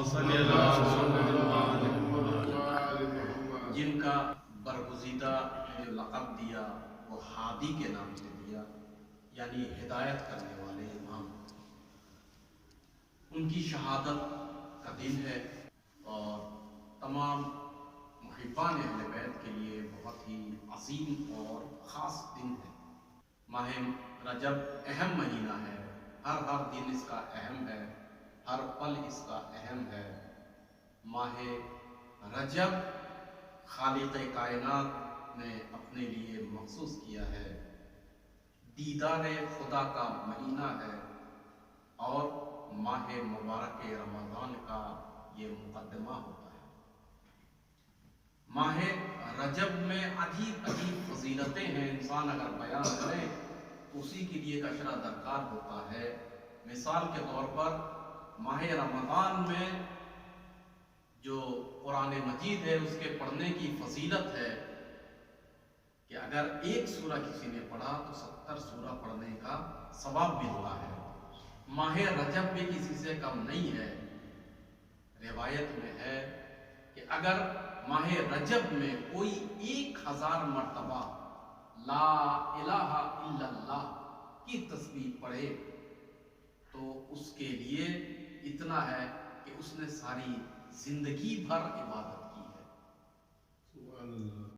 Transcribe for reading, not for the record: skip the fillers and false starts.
صلی اللہ جن کا برگزیدہ جو لقب دیا وہ ہادی کے نام سے دیا، یعنی ہدایت کرنے والے امام۔ ان کی شہادت کا دن ہے اور تمام محبان اہل بیت کے لیے بہت ہی عظیم اور خاص دن ہے۔ ماہ رجب اہم مہینہ ہے، ہر دن اس کا اہم ہے، ہر پل اس کا اہم ہے۔ ماہ رجب خالق کائنات نے اپنے لیے مخصوص کیا ہے، دیدار خدا کا مہینہ ہے اور ماہ مبارک رمضان کا یہ مقدمہ ہوتا ہے۔ ماہ رجب میں عجیب فضیلتیں ہیں، انسان اگر بیان کرے تو اسی کے لیے اشرا درکار ہوتا ہے۔ مثال کے طور پر ماہ رمضان میں جو قرآن مجید ہے اس کے پڑھنے کی فضیلت ہے کہ اگر ایک سورہ کسی نے پڑھا تو 70 سورہ پڑھنے کا ثواب ملتا ہے۔ ماہ رجب بھی کسی سے کم نہیں ہے۔ روایت میں ہے کہ اگر ماہ رجب میں کوئی 1000 مرتبہ لا الہ الا اللہ کی تسبیح پڑھے تو اس کے لیے اتنا ہے کہ اس نے ساری زندگی بھر عبادت کی ہے۔